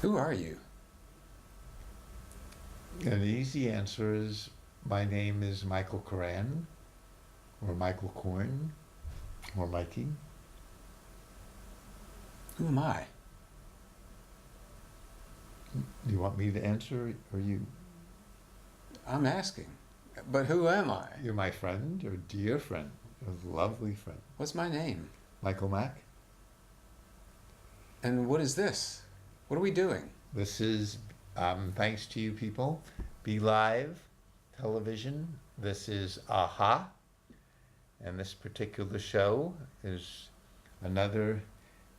Who are you? An easy answer is my name is Michael Koran, or Michael Korn, or Mikey. Who am I? Do you want me to answer, or you? I'm asking. But who am I? You're my friend, or dear friend, a lovely friend. What's my name? Michael Mack. And what is this? What are we doing? This is, thanks to you people, Be Live Television. This is AHA. And this particular show is another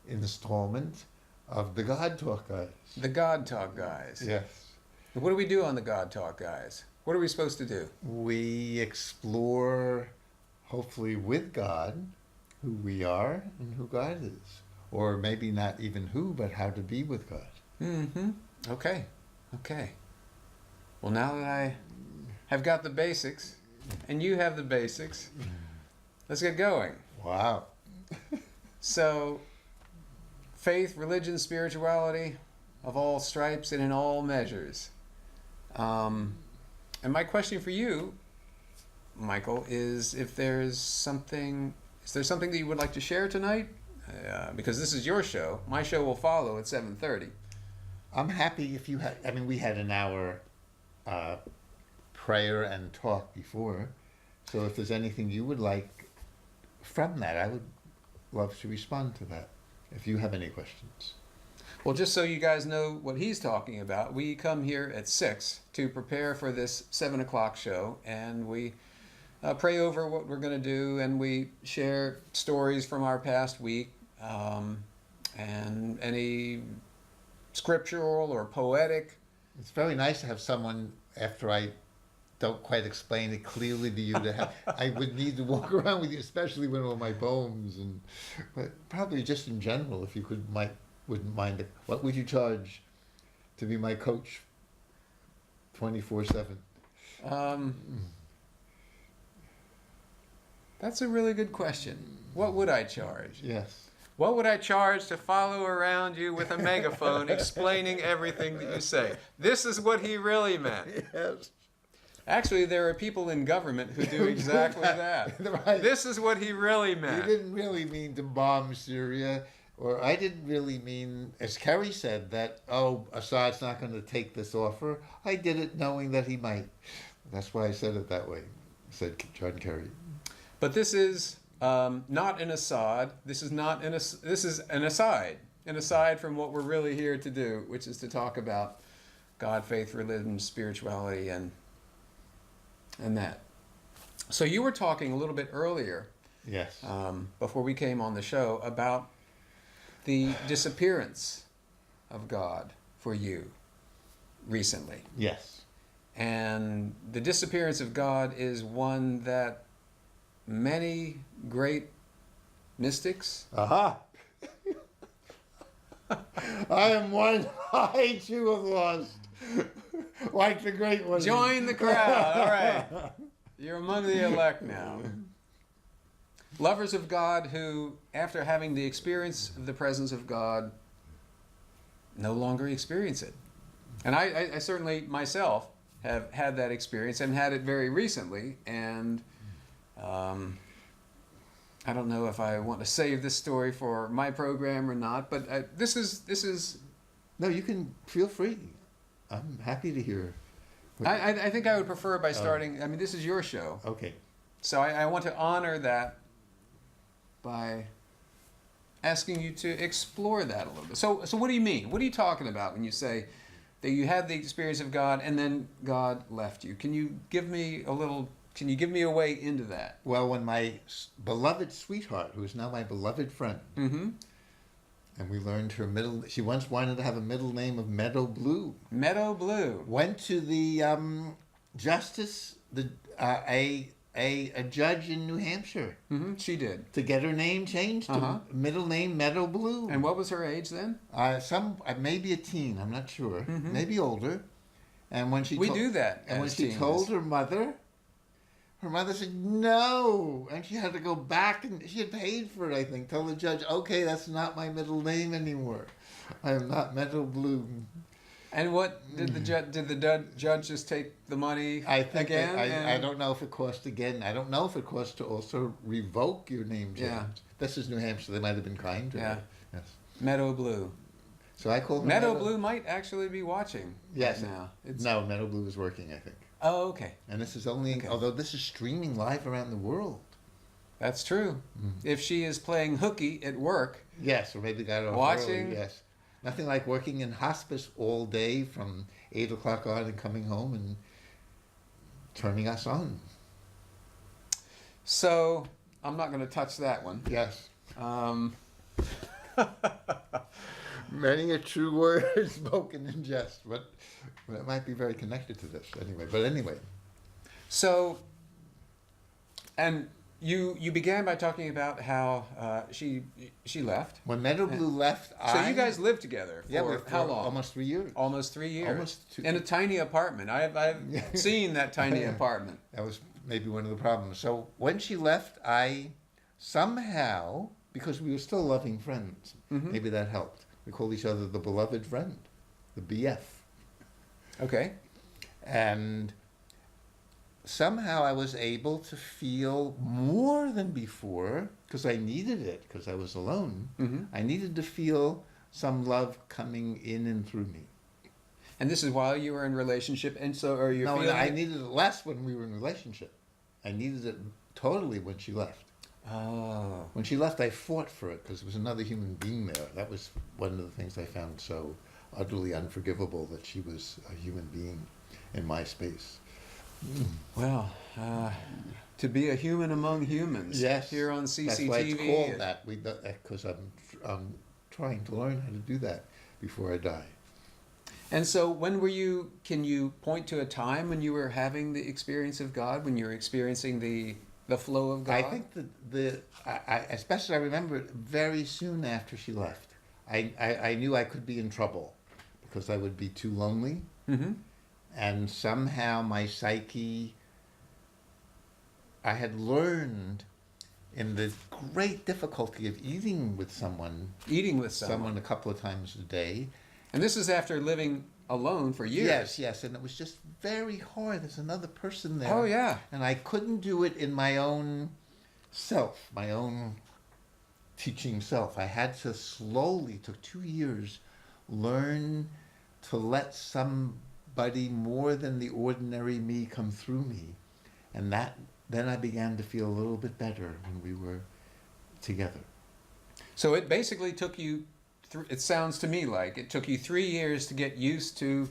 installment of the God Talk Guys. The God Talk Guys. Yes. What do we do on the God Talk Guys? What are we supposed to do? We explore, hopefully with God, who we are and who God is. Or maybe not even who, but how to be with God. Mm-hmm. Okay. Well, now that I have got the basics, and you have the basics, let's get going. Wow. So, faith, religion, spirituality, of all stripes and in all measures. And my question for you, Michael, is if there's something, is there something that you would like to share tonight? Because this is your show. My show will follow at 7:30. I'm happy if you had, we had an hour prayer and talk before. So if there's anything you would like from that, I would love to respond to that, if you have any questions. Well, just so you guys know what he's talking about, we come here at 6 to prepare for this 7 o'clock show, and we pray over what we're going to do, and we share stories from our past week, and any scriptural or poetic. It's very nice to have someone, after I don't quite explain it clearly to you, to have, I would need to walk around with you, especially with all my poems, but probably just in general, if you wouldn't mind it. What would you charge to be my coach 24/7? That's a really good question. What would I charge? Yes. What would I charge to follow around you with a megaphone explaining everything that you say? This is what he really meant. Yes. Actually, there are people in government who do exactly that. Right. This is what he really meant. You didn't really mean to bomb Syria, or I didn't really mean, as Kerry said, that, Assad's not going to take this offer. I did it knowing that he might. That's why I said it that way, said John Kerry. But this is not an Assad. This is an aside from what we're really here to do, which is to talk about God, faith, religion, spirituality, and that. So you were talking a little bit earlier, Yes. before we came on the show, about the disappearance of God for you recently. Yes. And the disappearance of God is one that many great mystics. Aha! I am one I too have lost. Like the great one. Join the crowd. All right. You're among the elect now. Lovers of God who, after having the experience of the presence of God, no longer experience it. And I certainly myself have had that experience and had it very recently. And I don't know if I want to save this story for my program or not, but this is. No, you can feel free. I'm happy to hear. I think I would prefer by starting. This is your show. Okay. So I want to honor that by asking you to explore that a little bit. So what do you mean? What are you talking about when you say that you had the experience of God and then God left you? Can you give me a way into that? Well, when my beloved sweetheart, who is now my beloved friend, Mm-hmm. and we learned she once wanted to have a middle name of Meadow Blue. Meadow Blue. Went to the justice, a judge in New Hampshire, Mm-hmm. She did. to get her name changed to middle name Meadow Blue. And what was her age then? Maybe a teen, I'm not sure, Mm-hmm. maybe older. And when she We do that. and when as she teens. told her mother, Her mother said no, and she had to go back, and she had paid for it, I think. Tell the judge, okay, that's not my middle name anymore. I am not Meadow Blue. And what did the judge just take the money I think again? I don't know if it cost again. I don't know if it cost to also revoke your name change. Yeah. This is New Hampshire. They might have been kind to Yeah. her. Yes. Meadow Blue. So I called her Meadow Blue might actually be watching Yes. right now. No, Meadow Blue is working, I think. Oh, okay. And this is only, Okay. although this is streaming live around the world. That's true. If she is playing hooky at work, Yes, or maybe got off Watching. early, yes. Nothing like working in hospice all day from 8 o'clock on and coming home and turning us on. so I'm not going to touch that one. Yes. Um, Many a true word spoken in jest, but it might be very connected to this anyway. But anyway, so, and you began by talking about how she left. when Meadow Blue left, So you guys lived together for for how long? Almost 3 years. Almost 3 years. Almost two- In a tiny apartment. I've seen that tiny apartment. That was maybe one of the problems. So when she left, I somehow, because we were still loving friends, maybe that helped. We called each other the beloved friend, the BF. Okay. And somehow I was able to feel more than before, because I needed it, because I was alone. I needed to feel some love coming in and through me. And this is while you were in relationship, and so are you No, feeling I it? needed it less when we were in a relationship. I needed it totally when she left. Oh. When she left, I fought for it because there was another human being there. That was one of the things I found so utterly unforgivable, that she was a human being in my space. Well, to be a human among humans. Yes, Here on CCTV. That's why it's called that. Because I'm trying to learn how to do that before I die. And so when were you, can you point to a time when you were having the experience of God, when you were experiencing the flow of God? I think especially I remember it very soon after she left. I knew I could be in trouble because I would be too lonely. And somehow my psyche, I had learned in the great difficulty of eating with someone a couple of times a day. And this is after living alone for years. Yes, and it was just very hard. There's another person there. Oh, yeah. And I couldn't do it in my own self, my own teaching self. I had to slowly, took 2 years, learn to let somebody more than the ordinary me come through me. And then I began to feel a little bit better when we were together. So it basically took you, it sounds to me like it took you 3 years to get used to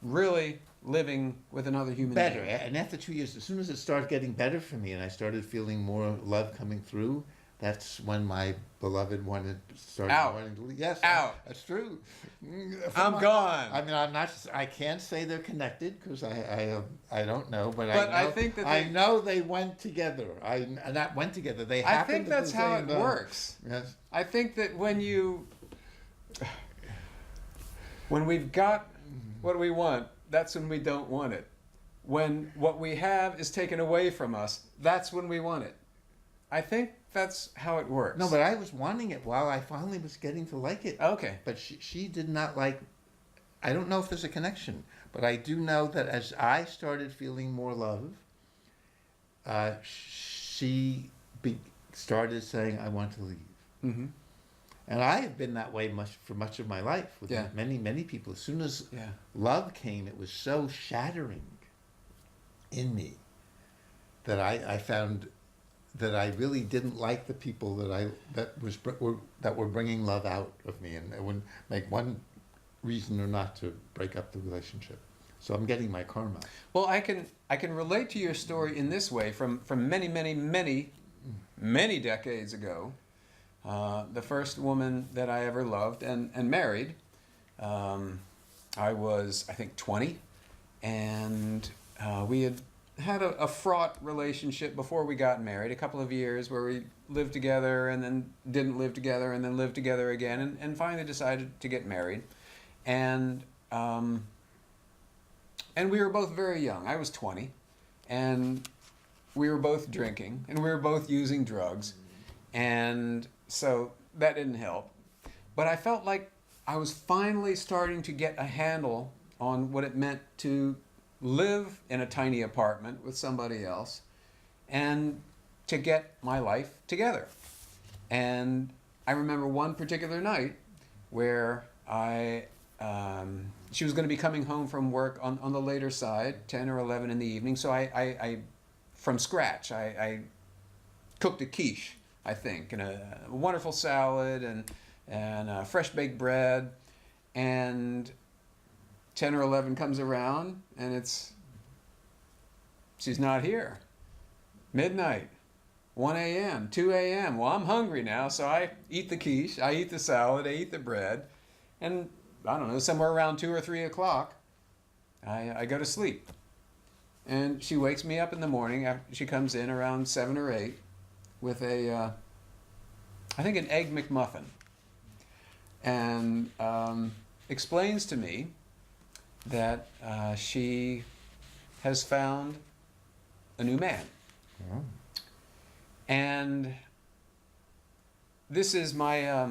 really living with another human Better. being. And after 2 years, as soon as it started getting better for me and I started feeling more love coming through, that's when my beloved started Out. wanting to leave. Yes, Out. That's true. I'm gone. I mean, I can't say they're connected because I don't know, but I think that I know they went together. Not went together. They happened. I think that's at the how same it time. works. Yes. I think that when we've got what we want, that's when we don't want it. When what we have is taken away from us, that's when we want it. I think that's how it works. No, but I was wanting it while I finally was getting to like it. Okay. But she did not like. I don't know if there's a connection, but I do know that as I started feeling more love, she started saying, "I want to leave." Mm-hmm. And I have been that way for much of my life with Yeah. many people. As soon as Yeah. love came, it was so shattering in me that I found that I really didn't like the people that were bringing love out of me, and it would make one reason or not to break up the relationship. So I'm getting my karma. Well, I can relate to your story in this way from many decades ago. The first woman that I ever loved and married, I was, I think, 20, and we had a fraught relationship before we got married, a couple of years where we lived together and then didn't live together and then lived together again, and finally decided to get married. And we were both very young. I was 20, and we were both drinking and we were both using drugs. And so that didn't help. But I felt like I was finally starting to get a handle on what it meant to live in a tiny apartment with somebody else and to get my life together. And I remember one particular night where she was going to be coming home from work on the later side, 10 or 11 in the evening. So I from scratch, I cooked a quiche, I think, and a wonderful salad and fresh baked bread. And 10 or 11 comes around and she's not here. Midnight, 1 a.m., 2 a.m. Well, I'm hungry now, so I eat the quiche, I eat the salad, I eat the bread, and I don't know, somewhere around 2 or 3 o'clock, I go to sleep. And she wakes me up in the morning. She comes in around 7 or 8 with I think an Egg McMuffin, and explains to me that she has found a new man. Oh. And this is my,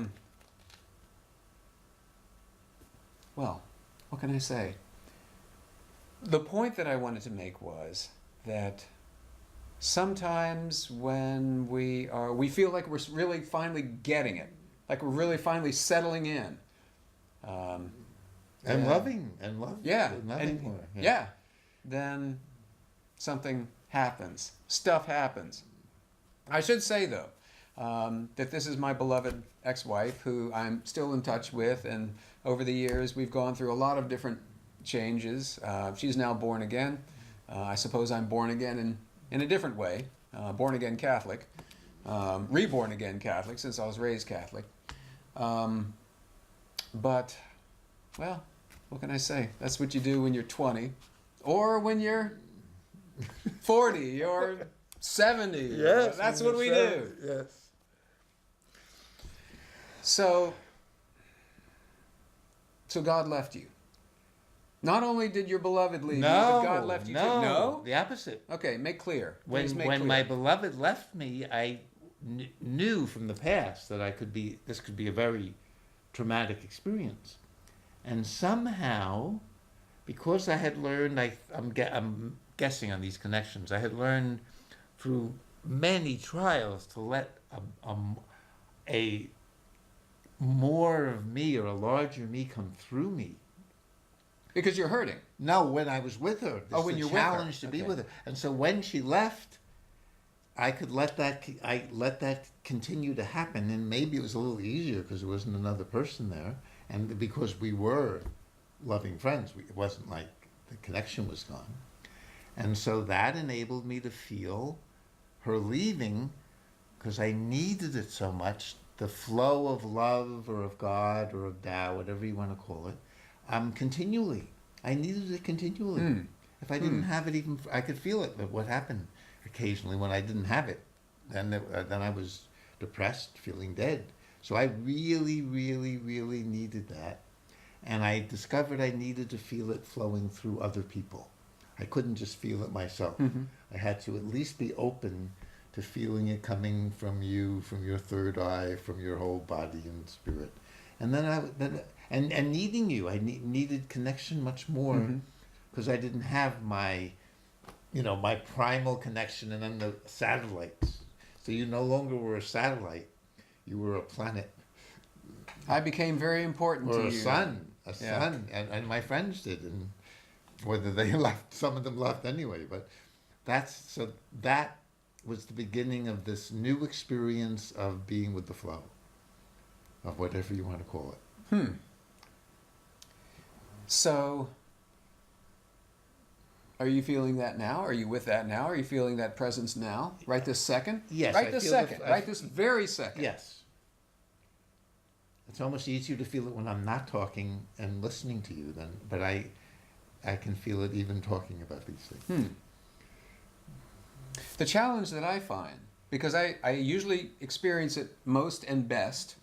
well, what can I say? The point that I wanted to make was that sometimes when we feel like we're really finally getting it, like we're really finally settling in. And loving. Yeah. Loving more. Yeah. Then something happens. Stuff happens. I should say, though, that this is my beloved ex-wife who I'm still in touch with, and over the years we've gone through a lot of different changes. She's now born again. I suppose I'm born again in a different way. Born again Catholic. Reborn again Catholic, since I was raised Catholic. But, well, what can I say? That's what you do when you're 20. Or when you're 40 or 70. Yes. That's what we do. Yes. So God left you. Not only did your beloved leave you, but God left you too. No? The opposite. Okay, make clear. When Please make clear. my beloved left me, I knew from the past that this could be a very traumatic experience. And somehow, because I had learned, I'm guessing on these connections, I had learned through many trials to let a more of me or a larger me come through me. Because you're hurting. No, when I was with her. Oh, when you're with her. Challenge to be with her. And so when she left, I could let that continue to happen, and maybe it was a little easier because there wasn't another person there, and because we were loving friends, it wasn't like the connection was gone. And so that enabled me to feel her leaving, because I needed it so much, the flow of love or of God or of Tao, whatever you want to call it, continually. I needed it continually. If I didn't have it, even I could feel it. But what happened occasionally when I didn't have it, then I was depressed, feeling dead. So I really, really, really needed that, and I discovered I needed to feel it flowing through other people. I couldn't just feel it myself. Mm-hmm. I had to at least be open to feeling it coming from you, from your third eye, from your whole body and spirit. And then needing you, I needed connection much more, because I didn't have my primal connection and then the satellites. So you no longer were a satellite, you were a planet. I became very important or to a you. sun, and my friends did, and whether they left, some of them left anyway. But that was the beginning of this new experience of being with the flow, of whatever you want to call it. So, are you feeling that now? Are you with that now? Are you feeling that presence now? Right this second? Yes. Right this second. Right this very second. Yes. It's almost easier to feel it when I'm not talking and listening to you but I can feel it even talking about these things. The challenge that I find, because I usually experience it most and best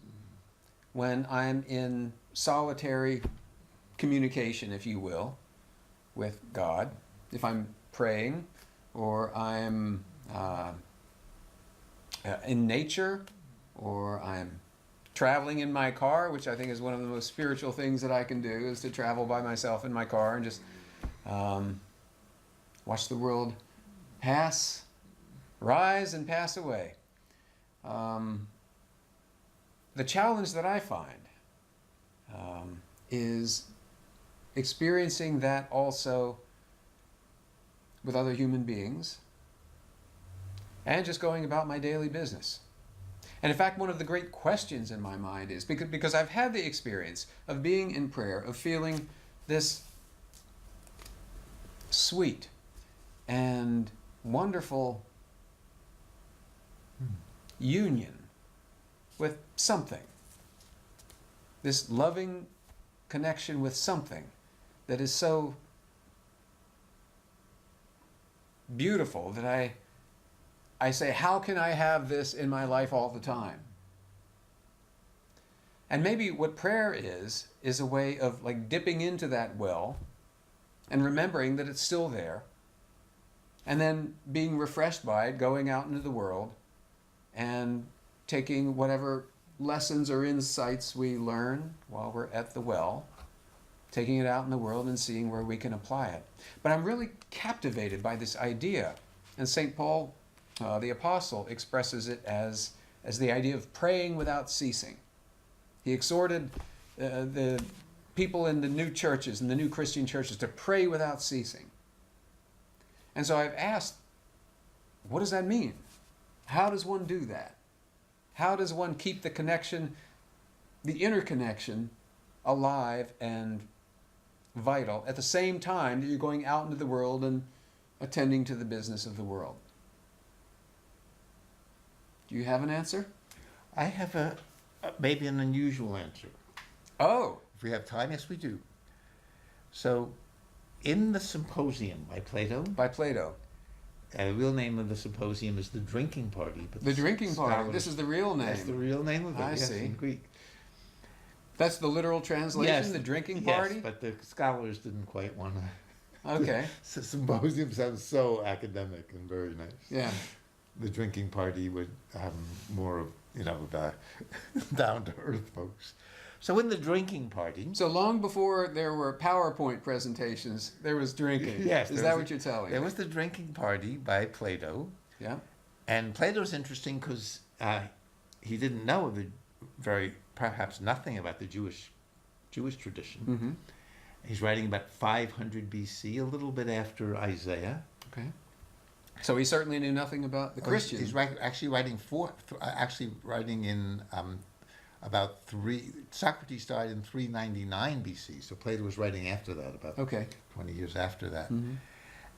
when I'm in solitary communication, if you will, with God. If I'm praying, or I'm uh, in nature, or I'm traveling in my car, which I think is one of the most spiritual things that I can do, is to travel by myself in my car and just watch the world rise and pass away. The challenge that I find is experiencing that also with other human beings and just going about my daily business. And in fact, one of the great questions in my mind is, because I've had the experience of being in prayer, of feeling this sweet and wonderful union with something, this loving connection with something that is so beautiful that I say, how can I have this in my life all the time? And maybe what prayer is a way of like dipping into that well and remembering that it's still there, and then being refreshed by it, going out into the world and taking whatever lessons or insights we learn while we're at the well, taking it out in the world and seeing where we can apply it. But I'm really captivated by this idea, and St. Paul, the apostle, expresses it as the idea of praying without ceasing. He exhorted the people in the new churches, in the new Christian churches, to pray without ceasing. And so I've asked, what does that mean? How does one do that? How does one keep the connection, the inner connection, alive and vital at the same time that you're going out into the world and attending to the business of the world? Do you have an answer? I have maybe an unusual answer. Oh. If we have time, yes, we do. So, in the Symposium by Plato. By Plato. The real name of the symposium is the drinking party. But the drinking party. This is the real name. That's the real name of it. I yes, see. In Greek. That's the literal translation. Yes, the drinking party. Yes, but the scholars didn't quite want to. Okay. The symposium sounds so academic and very nice. Yeah. The drinking party would have more of the down to earth folks. So in the drinking party. So long before there were PowerPoint presentations, there was drinking. Yes. Is that what you're telling me? There was the drinking party by Plato. Yeah. And Plato's interesting because he didn't know perhaps nothing about the Jewish tradition. Mm-hmm. He's writing about 500 BC, a little bit after Isaiah. Okay. So he certainly knew nothing about the Christians. He's actually writing in about Socrates died in 399 BC, so Plato was writing after that, about 20 years after that. Mm-hmm.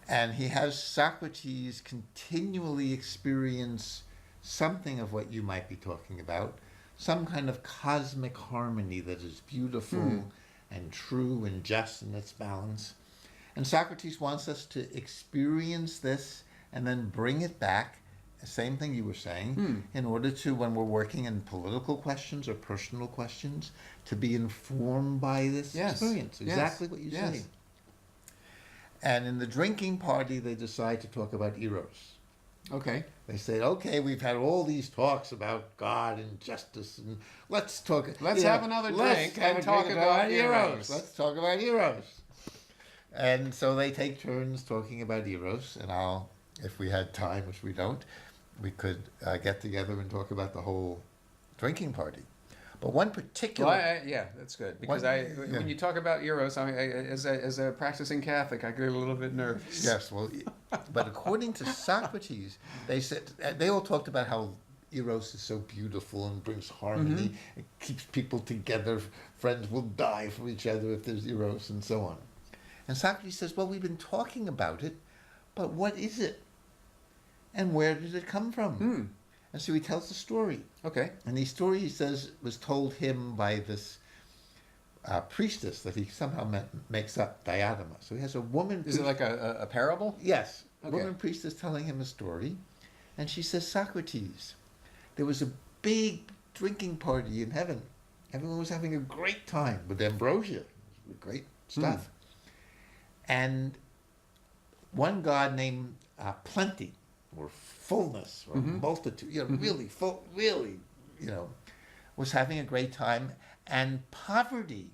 And he has Socrates continually experience something of what you might be talking about, some kind of cosmic harmony that is beautiful and true and just in its balance. And Socrates wants us to experience this and then bring it back, the same thing you were saying, in order to, when we're working in political questions or personal questions, to be informed by this experience. Exactly what you say. And in the drinking party, they decide to talk about Eros. Okay. They say, okay, we've had all these talks about God and justice, and let's have another drink and talk about Eros. Let's talk about Eros. And so they take turns talking about Eros, and if we had time, which we don't, we could get together and talk about the whole drinking party. But one particular... Well, that's good. Because when you talk about Eros, as a practicing Catholic, I get a little bit nervous. Yes, well, but according to Socrates, they all talked about how Eros is so beautiful and brings harmony, it keeps people together, friends will die for each other if there's Eros, and so on. And Socrates says, well, we've been talking about it, but what is it? And where did it come from? And so he tells the story. Okay. And the story, he says, was told him by this priestess that he somehow makes up, Diotima. So he has a woman... Is it like a parable? Yes. Okay. A woman priestess telling him a story. And she says, Socrates, there was a big drinking party in heaven. Everyone was having a great time with ambrosia. Great stuff. And one god named Plenty or fullness or Mhm. multitude, Mhm. really full, really, was having a great time. And Poverty,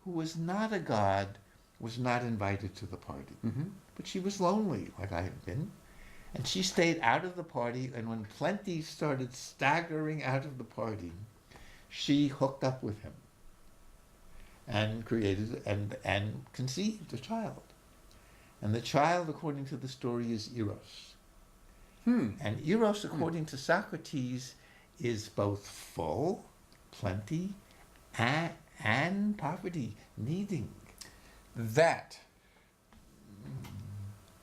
who was not a god, was not invited to the party. Mhm. But she was lonely, like I had been. And she stayed out of the party, and when Plenty started staggering out of the party, she hooked up with him and created and conceived a child. And the child, according to the story, is Eros. And Eros, according to Socrates, is both full, plenty, and poverty, needing. That.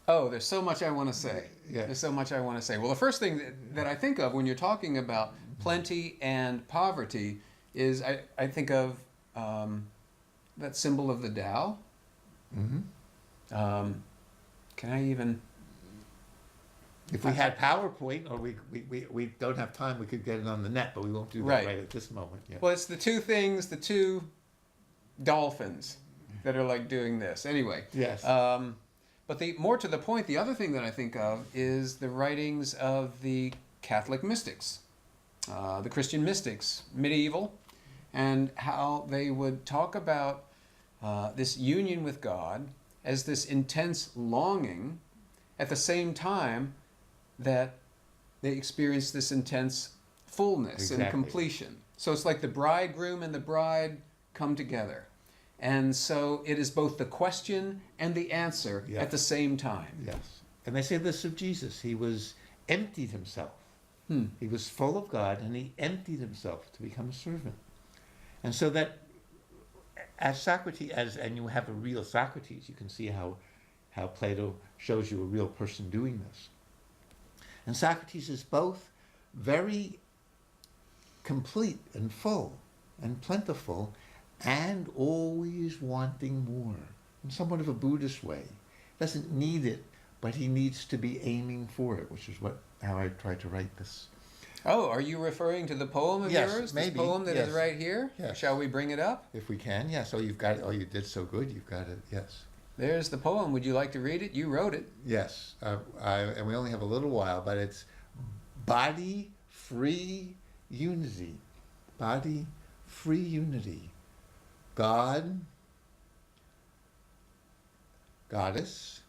Oh, there's so much I want to say. Yeah. There's so much I want to say. Well, the first thing that I think of when you're talking about plenty and poverty is I think of that symbol of the Tao. Mm-hmm. Can I even? If we had PowerPoint, or we don't have time, we could get it on the net, but we won't do that right at this moment. Yeah. Well, it's the two things, the two dolphins that are like doing this. Anyway. Yes. But more to the point, the other thing that I think of is the writings of the Catholic mystics, the Christian mystics, medieval, and how they would talk about this union with God as this intense longing at the same time that they experience this intense fullness and completion. So it's like the bridegroom and the bride come together. And so it is both the question and the answer at the same time. Yes. And they say this of Jesus. He was emptied himself. He was full of God, and he emptied himself to become a servant. And so that as Socrates, and you have a real Socrates, you can see how Plato shows you a real person doing this. And Socrates is both very complete and full and plentiful, and always wanting more, in somewhat of a Buddhist way. Doesn't need it, but he needs to be aiming for it, which is how I tried to write this. Oh, are you referring to the poem of Yes, yours? maybe, This poem that is right here? Yes. Shall we bring it up? If we can, yes. Oh, you've got it. Oh, you did so good. You've got it. Yes. There's the poem. Would you like to read it? You wrote it. Yes. And we only have a little while, but it's body free unity. Body free unity. God, goddess,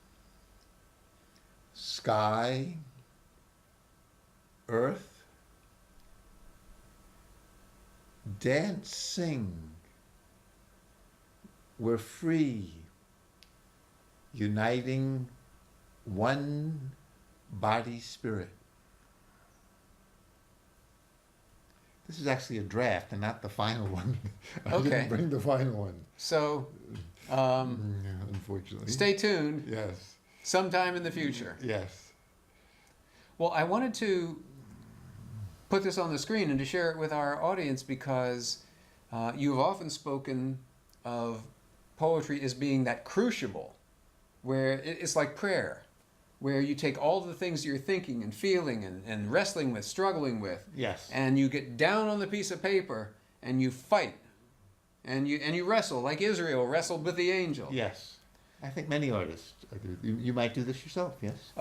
sky, earth, dance, sing. We're free, uniting one body spirit. This is actually a draft and not the final one. I didn't bring the final one. So, unfortunately. Stay tuned. Yes. Sometime in the future. Yes. Well, I wanted to put this on the screen and to share it with our audience because you have often spoken of poetry as being that crucible where it's like prayer, where you take all the things you're thinking and feeling and wrestling with, struggling with, Yes. and you get down on the piece of paper and you fight, and you wrestle like Israel wrestled with the angel. Yes. I think many artists do. You might do this yourself, yes?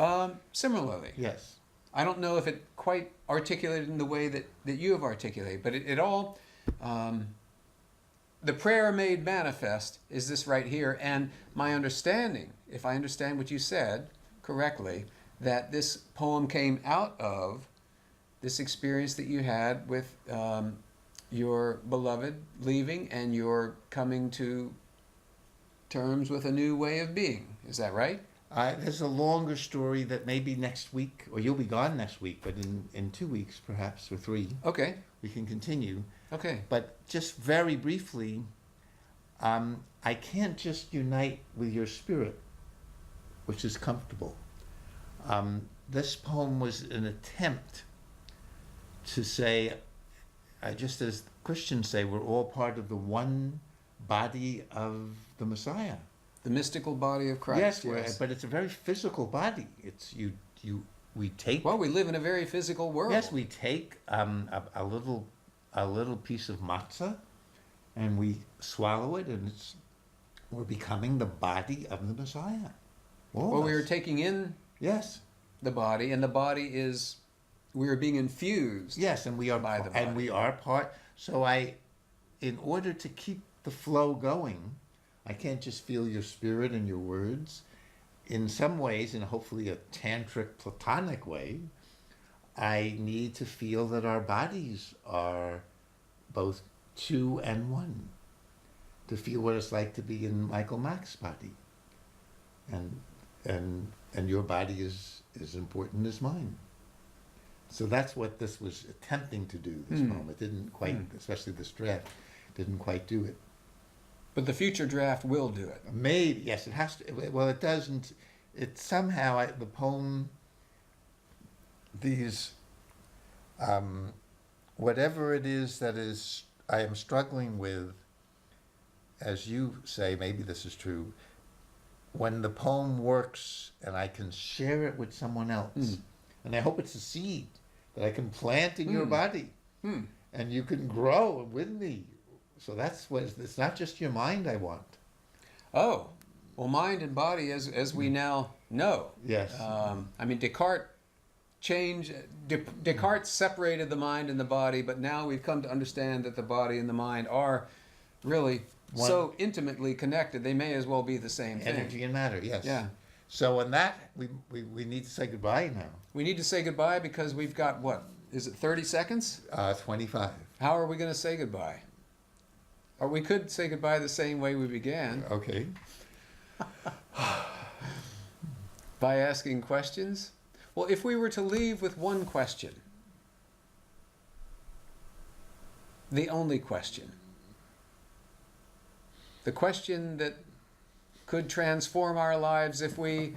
Similarly. Yes. I don't know if it quite articulated in the way that you have articulated, but it all, the prayer made manifest is this right here. And my understanding, if I understand what you said correctly, that this poem came out of this experience that you had with your beloved leaving and your coming to terms with a new way of being. Is that right? There's a longer story that maybe next week, or you'll be gone next week, but in 2 weeks perhaps, or 3, Okay. we can continue. Okay. But just very briefly, I can't just unite with your spirit, which is comfortable. This poem was an attempt to say, just as Christians say, we're all part of the one body of the Messiah. The mystical body of Christ. Yes, but it's a very physical body. It's we take. Well, we live in a very physical world. Yes, we take a little piece of matzah, and we swallow it, and we're becoming the body of the Messiah. Well, we were taking in Yes. the body, and the body is, we are being infused. Yes, and we are by the and body. we are part. So in order to keep the flow going, I can't just feel your spirit and your words. In some ways, in hopefully a tantric, platonic way, I need to feel that our bodies are both two and one. To feel what it's like to be in Michael Mack's body, and your body is as important as mine. So that's what this was attempting to do. This poem, it didn't quite, especially this draft, didn't quite do it. But the future draft will do it. Maybe, yes, it has to. Well, it doesn't. It somehow, the poem, these, whatever it is that is, I am struggling with, as you say, maybe this is true, when the poem works and I can share it with someone else, and I hope it's a seed that I can plant in your body, and you can grow with me. So that's what, it's not just your mind I want. Oh, well, mind and body, as we now know. Yes. I mean, Descartes separated the mind and the body, but now we've come to understand that the body and the mind are really so intimately connected. They may as well be the same thing. Energy and matter, yes. Yeah. So in that, we need to say goodbye now. We need to say goodbye because we've got, what, is it 30 seconds? 25. How are we going to say goodbye? Or we could say goodbye the same way we began. Okay. By asking questions? Well, if we were to leave with one question, the only question, the question that could transform our lives if we